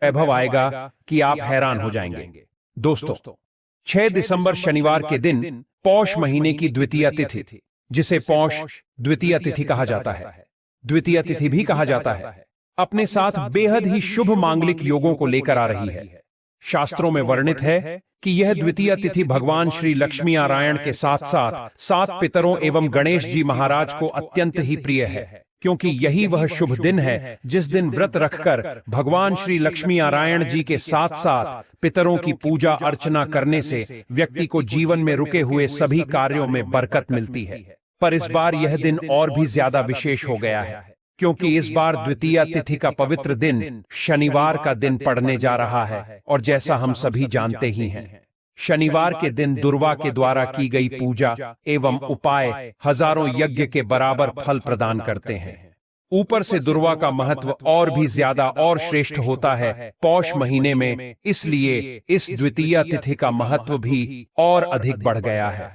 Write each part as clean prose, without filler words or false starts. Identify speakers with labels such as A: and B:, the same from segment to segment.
A: वैभव आएगा कि आप हैरान हो जाएंगे। दोस्तों, 6 दिसंबर शनिवार के दिन पौष महीने की द्वितीया तिथि, जिसे पौष द्वितीया तिथि कहा जाता है, द्वितीया तिथि भी कहा जाता है, अपने साथ बेहद ही शुभ मांगलिक योगों को लेकर आ रही है। शास्त्रों में वर्णित है कि यह द्वितीया तिथि भगवान श्री लक्ष्मी नारायण के साथ साथ 7 पितरों एवं गणेश जी महाराज को अत्यंत ही प्रिय है, क्योंकि यही वह शुभ दिन है जिस दिन व्रत रखकर भगवान श्री लक्ष्मी नारायण जी के साथ साथ पितरों की पूजा अर्चना करने से व्यक्ति को जीवन में रुके हुए सभी कार्यों में बरकत मिलती है। पर इस बार यह दिन और भी ज्यादा विशेष हो गया है, क्योंकि इस बार द्वितीया तिथि का पवित्र दिन शनिवार का दिन पड़ने जा रहा है। और जैसा हम सभी जानते ही हैं, शनिवार के दिन दुर्वा के द्वारा की गई पूजा एवं उपाय हजारों यज्ञ के बराबर फल प्रदान करते हैं। ऊपर से दुर्वा का महत्व और भी ज्यादा और श्रेष्ठ होता है पौष महीने में, इसलिए इस द्वितीया तिथि का महत्व भी और अधिक बढ़ गया है।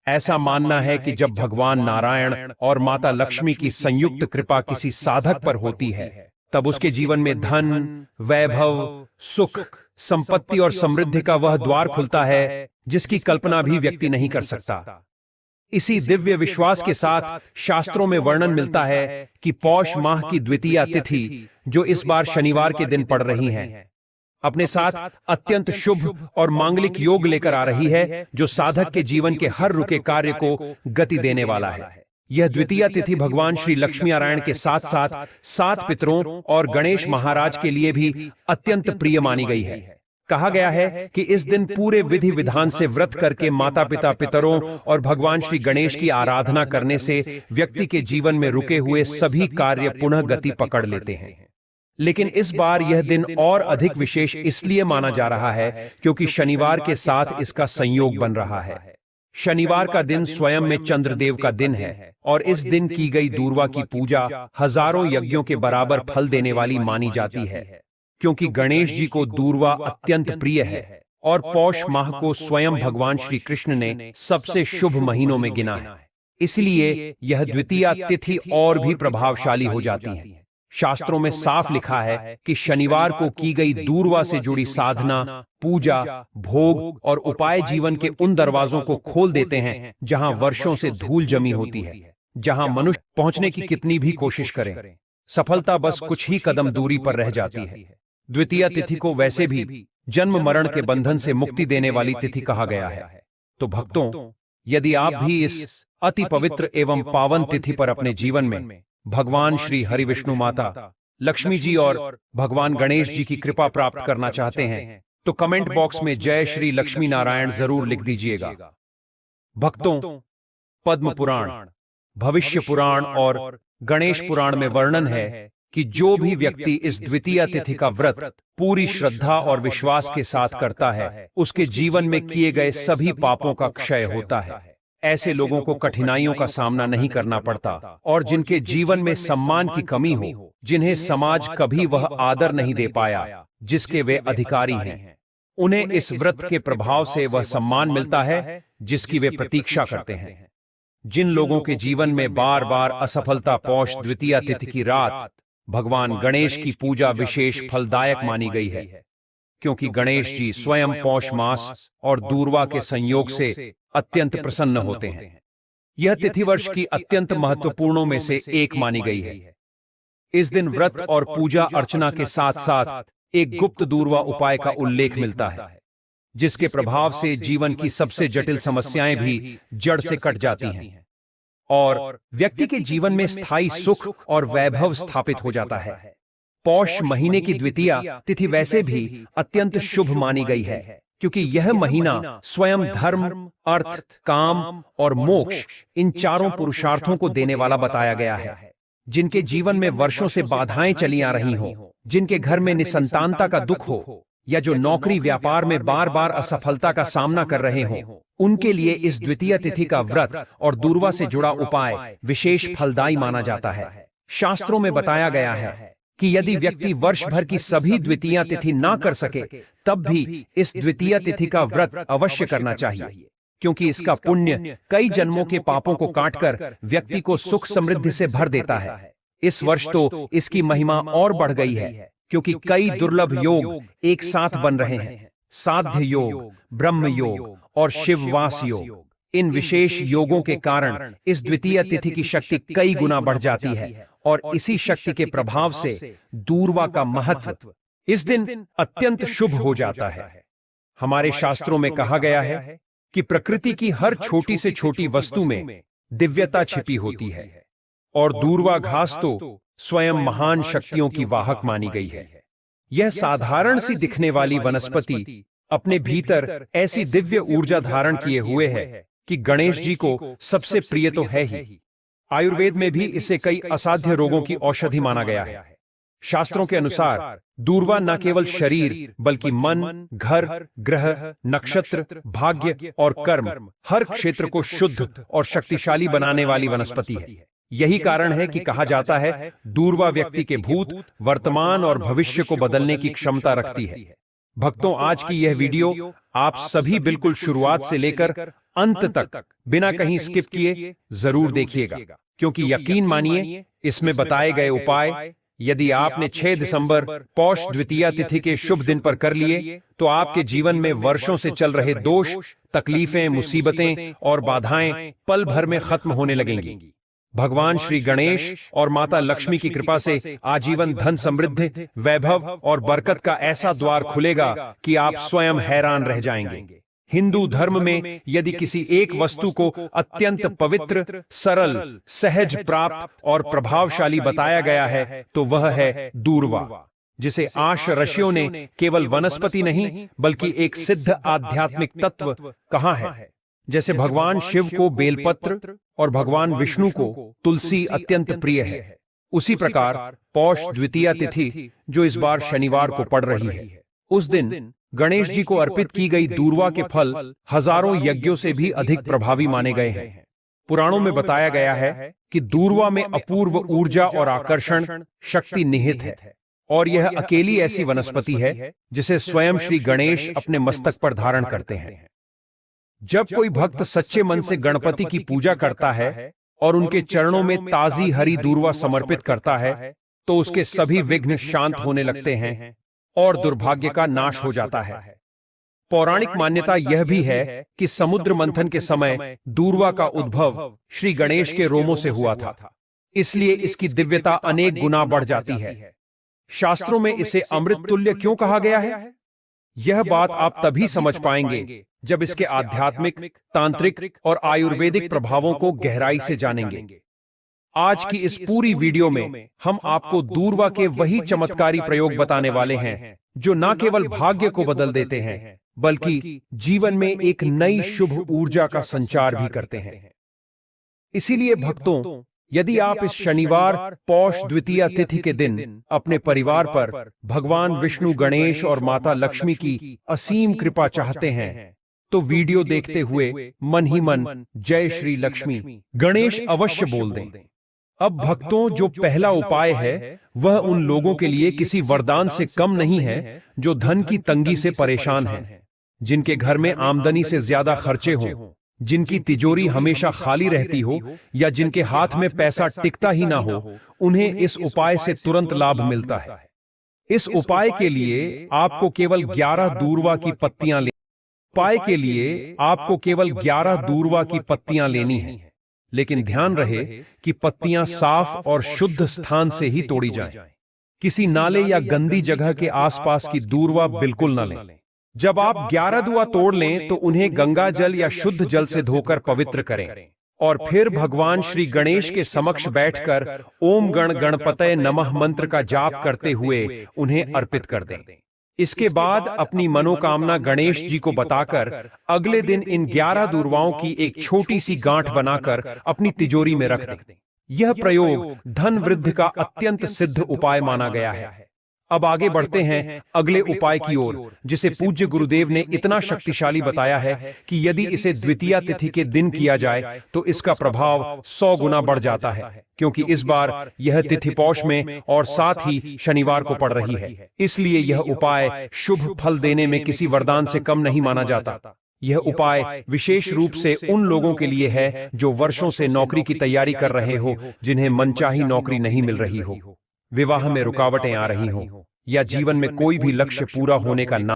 A: ऐसा मानना है कि जब भगवान नारायण और माता लक्ष्मी की संयुक्त कृपा किसी साधक पर होती है, तब उसके जीवन में धन, वैभव, सुख, संपत्ति और समृद्धि का वह द्वार खुलता है जिसकी कल्पना भी व्यक्ति नहीं कर सकता। इसी दिव्य विश्वास के साथ शास्त्रों में वर्णन मिलता है कि पौष माह की द्वितीया तिथि, जो इस बार शनिवार के दिन पड़ रही है, अपने साथ अत्यंत शुभ और मांगलिक योग लेकर आ रही है, जो साधक के जीवन के हर रुके कार्य को गति देने वाला है। यह द्वितीया तिथि भगवान श्री लक्ष्मी नारायण के साथ साथ 7 पितरों और गणेश महाराज के लिए भी अत्यंत प्रिय मानी गई है। कहा गया है कि इस दिन पूरे विधि विधान से व्रत करके माता पिता, पितरों और भगवान श्री गणेश की आराधना करने से व्यक्ति के जीवन में रुके हुए सभी कार्य पुनः गति पकड़ लेते हैं। लेकिन इस बार यह दिन और अधिक विशेष इसलिए माना जा रहा है क्योंकि शनिवार के साथ इसका संयोग बन रहा है। शनिवार का दिन स्वयं में चंद्रदेव का दिन है और इस दिन की गई दूर्वा की पूजा हजारों यज्ञों के बराबर फल देने वाली मानी जाती है, क्योंकि गणेश जी को दूर्वा अत्यंत प्रिय है और पौष माह को स्वयं भगवान श्री कृष्ण ने सबसे शुभ महीनों में गिना है। इसलिए यह द्वितीया तिथि और भी प्रभावशाली हो जाती है। शास्त्रों में साफ लिखा है कि शनिवार को की गई दूर्वा से जुड़ी साधना, पूजा, भोग और उपाय जीवन के उन दरवाजों को खोल देते हैं जहां वर्षों से धूल जमी होती है, जहां मनुष्य पहुंचने की कितनी भी कोशिश करे, सफलता बस कुछ ही कदम दूरी पर रह जाती है। द्वितीया तिथि को वैसे भी जन्म मरण के बंधन से मुक्ति देने वाली तिथि कहा गया है। तो भक्तों, यदि आप भी इस अति पवित्र एवं पावन तिथि पर अपने जीवन में भगवान श्री हरि विष्णु माता लक्ष्मी जी और भगवान गणेश जी की कृपा प्राप्त करना चाहते हैं, तो कमेंट बॉक्स में जय श्री लक्ष्मी नारायण जरूर लिख दीजिएगा। भक्तों, पद्म पुराण, भविष्य पुराण और गणेश पुराण में वर्णन है कि जो भी व्यक्ति इस द्वितीया तिथि का व्रत पूरी श्रद्धा और विश्वास के साथ करता है, उसके जीवन में किए गए सभी पापों का क्षय होता है। ऐसे लोगों को कठिनाइयों का सामना नहीं करना पड़ता और जिनके जीवन में सम्मान की कमी हो, जिन्हें समाज कभी वह आदर नहीं दे पाया जिसके वे अधिकारी हैं, उन्हें इस व्रत के प्रभाव से वह सम्मान मिलता है जिसकी वे प्रतीक्षा करते हैं। जिन लोगों के जीवन में बार बार असफलता पौष द्वितीया तिथि की रात भगवान गणेश की पूजा विशेष फलदायक मानी गई है, क्योंकि गणेश जी स्वयं पौष मास और दूर्वा के संयोग से अत्यंत प्रसन्न होते हैं। यह तिथि वर्ष की अत्यंत महत्वपूर्णों में से एक मानी गई है। इस दिन व्रत और पूजा अर्चना के साथ साथ एक गुप्त दूर्वा उपाय का उल्लेख मिलता है, जिसके प्रभाव से जीवन की सबसे जटिल समस्याएं भी जड़ से कट जाती हैं और व्यक्ति के जीवन में स्थायी सुख और वैभव स्थापित हो जाता है। पौष महीने की द्वितीया तिथि वैसे भी अत्यंत शुभ मानी गई है, क्योंकि यह महीना स्वयं धर्म, अर्थ, काम और मोक्ष इन चारों पुरुषार्थों को देने वाला बताया गया है। जिनके जीवन में वर्षों से बाधाएं चली आ रही हों, जिनके घर में निसंतानता का दुख हो या जो नौकरी व्यापार में बार बार असफलता का सामना कर रहे हों, उनके लिए इस द्वितीया तिथि का व्रत और दूर्वा से जुड़ा उपाय विशेष फलदायी माना जाता है। शास्त्रों में बताया गया है कि यदि व्यक्ति वर्ष भर की सभी द्वितीया तिथि ना कर सके, तब भी इस द्वितीया तिथि का व्रत अवश्य करना चाहिए, क्योंकि इसका पुण्य कई जन्मों के पापों को काटकर व्यक्ति को सुख समृद्धि से भर देता है। इस वर्ष तो इसकी महिमा और बढ़ गई है, क्योंकि कई दुर्लभ योग एक साथ बन रहे हैं। साध्य योग, ब्रह्म योग और शिववास योग। इन विशेष योगों के कारण इस द्वितीय तिथि की शक्ति कई गुना बढ़ जाती है और इसी शक्ति के प्रभाव से दूर्वा का महत्व इस दिन अत्यंत शुभ हो जाता है। हमारे शास्त्रों में कहा गया है कि प्रकृति की हर छोटी से छोटी वस्तु में दिव्यता छिपी होती है और दूर्वा घास तो स्वयं महान शक्तियों की वाहक मानी गई है। यह साधारण सी दिखने वाली वनस्पति अपने भीतर ऐसी दिव्य ऊर्जा धारण किए हुए है कि गणेश जी को सबसे प्रिय तो है ही। आयुर्वेद में भी इसे कई असाध्य रोगों की औषधि माना गया है। शास्त्रों के अनुसार दूर्वा न केवल शरीर बल्कि मन, घर, ग्रह, नक्षत्र, भाग्य और कर्म हर क्षेत्र को शुद्ध और शक्तिशाली बनाने वाली वनस्पति है। यही कारण है कि कहा जाता है दूर्वा व्यक्ति के भूत, वर्तमान और भविष्य को बदलने की क्षमता रखती है। भक्तों, आज की यह वीडियो आप सभी बिल्कुल शुरुआत से लेकर अंत तक बिना कहीं स्किप किए जरूर देखिएगा, क्योंकि यकीन मानिए इसमें बताए गए उपाय यदि आपने 6 दिसंबर पौष द्वितीया तिथि के शुभ दिन पर कर लिए तो आपके जीवन में वर्षों से चल रहे दोष, तकलीफें, मुसीबतें और बाधाएं पल भर में खत्म होने लगेंगी। भगवान श्री गणेश और माता लक्ष्मी की कृपा से आजीवन धन समृद्धि, वैभव और बरकत का ऐसा द्वार खुलेगा कि आप स्वयं हैरान रह जाएंगे। हिंदू धर्म में यदि किसी एक वस्तु को अत्यंत पवित्र, सरल, सहज प्राप्त और प्रभावशाली बताया गया है तो वह है दूर्वा, जिसे आर्ष ऋषियों ने केवल वनस्पति नहीं बल्कि एक सिद्ध आध्यात्मिक तत्व कहा है। जैसे भगवान शिव को बेलपत्र और भगवान विष्णु को तुलसी अत्यंत प्रिय है, उसी प्रकार पौष द्वितीया तिथि जो इस बार शनिवार को पड़ रही है, उस दिन गणेश जी को अर्पित की गई दूर्वा के फल हजारों यज्ञों से भी अधिक प्रभावी माने गए हैं। पुराणों में बताया गया है कि दूर्वा में अपूर्व ऊर्जा और आकर्षण शक्ति निहित है और यह अकेली ऐसी वनस्पति है जिसे स्वयं श्री गणेश अपने मस्तक पर धारण करते हैं। जब कोई भक्त सच्चे मन से गणपति की पूजा करता है और उनके चरणों में ताजी हरी दूर्वा समर्पित करता है तो उसके सभी विघ्न शांत होने लगते हैं और दुर्भाग्य का नाश हो जाता है। पौराणिक मान्यता यह भी है कि समुद्र मंथन के समय दूर्वा का उद्भव श्री गणेश के रोमों से हुआ था, इसलिए इसकी दिव्यता अनेक गुना बढ़ जाती है। शास्त्रों में इसे अमृत तुल्य क्यों कहा गया है, यह बात आप तभी समझ पाएंगे जब इसके आध्यात्मिक, तांत्रिक और आयुर्वेदिक प्रभावों को गहराई से जानेंगे। आज की इस पूरी वीडियो में हम आपको दूर्वा के वही चमत्कारी प्रयोग बताने वाले हैं जो न केवल भाग्य को बदल देते हैं बल्कि जीवन में एक नई शुभ ऊर्जा का संचार भी करते हैं। इसीलिए भक्तों, यदि आप इस शनिवार पौष द्वितीया तिथि के दिन अपने परिवार पर भगवान विष्णु, गणेश और माता लक्ष्मी की असीम कृपा चाहते हैं तो वीडियो देखते हुए मन ही मन जय श्री लक्ष्मी गणेश अवश्य बोल दें। अब भक्तों, जो पहला उपाय है वह उन लोगों के लिए किसी वरदान से कम नहीं है जो धन की तंगी से परेशान हैं, जिनके घर में आमदनी से ज्यादा खर्चे हों, जिनकी तिजोरी हमेशा खाली रहती हो या जिनके हाथ में पैसा टिकता ही ना हो, उन्हें इस उपाय से तुरंत लाभ मिलता है। इस उपाय के लिए आपको केवल 11 दूर्वा की पत्तियां लेनी हैं। लेकिन ध्यान रहे कि पत्तियां साफ और शुद्ध स्थान से ही तोड़ी जाएं। किसी नाले या गंदी जगह के आसपास की दूर्वा बिल्कुल न लें। जब आप 11 दूर्वा तोड़ लें तो उन्हें गंगा जल या शुद्ध जल से धोकर पवित्र करें और फिर भगवान श्री गणेश के समक्ष बैठकर ओम गण गणपतये नमः मंत्र का जाप करते हुए उन्हें अर्पित कर दें। इसके बाद अपनी मनोकामना गणेश जी को बताकर अगले दिन इन 11 दूर्वाओं की एक छोटी सी गांठ बनाकर अपनी तिजोरी में रख दें। यह प्रयोग धन वृद्धि का अत्यंत सिद्ध उपाय माना गया है। अब आगे बढ़ते हैं अगले उपाय की ओर, जिसे पूज्य गुरुदेव ने इतना शक्तिशाली बताया है कि यदि इसे द्वितीया तिथि के दिन किया जाए तो इसका प्रभाव 100 गुना बढ़ जाता है, क्योंकि इस बार यह तिथि पौष में और साथ ही शनिवार को पड़ रही है। इसलिए यह उपाय शुभ फल देने में किसी वरदान से कम नहीं माना जाता। यह उपाय विशेष रूप से उन लोगों के लिए है जो वर्षों से नौकरी की तैयारी कर रहे हो, जिन्हें मनचाही नौकरी नहीं मिल रही हो, विवाह में रुकावटें आ रही हों, या जीवन में कोई भी लक्ष्य पूरा होने का नाम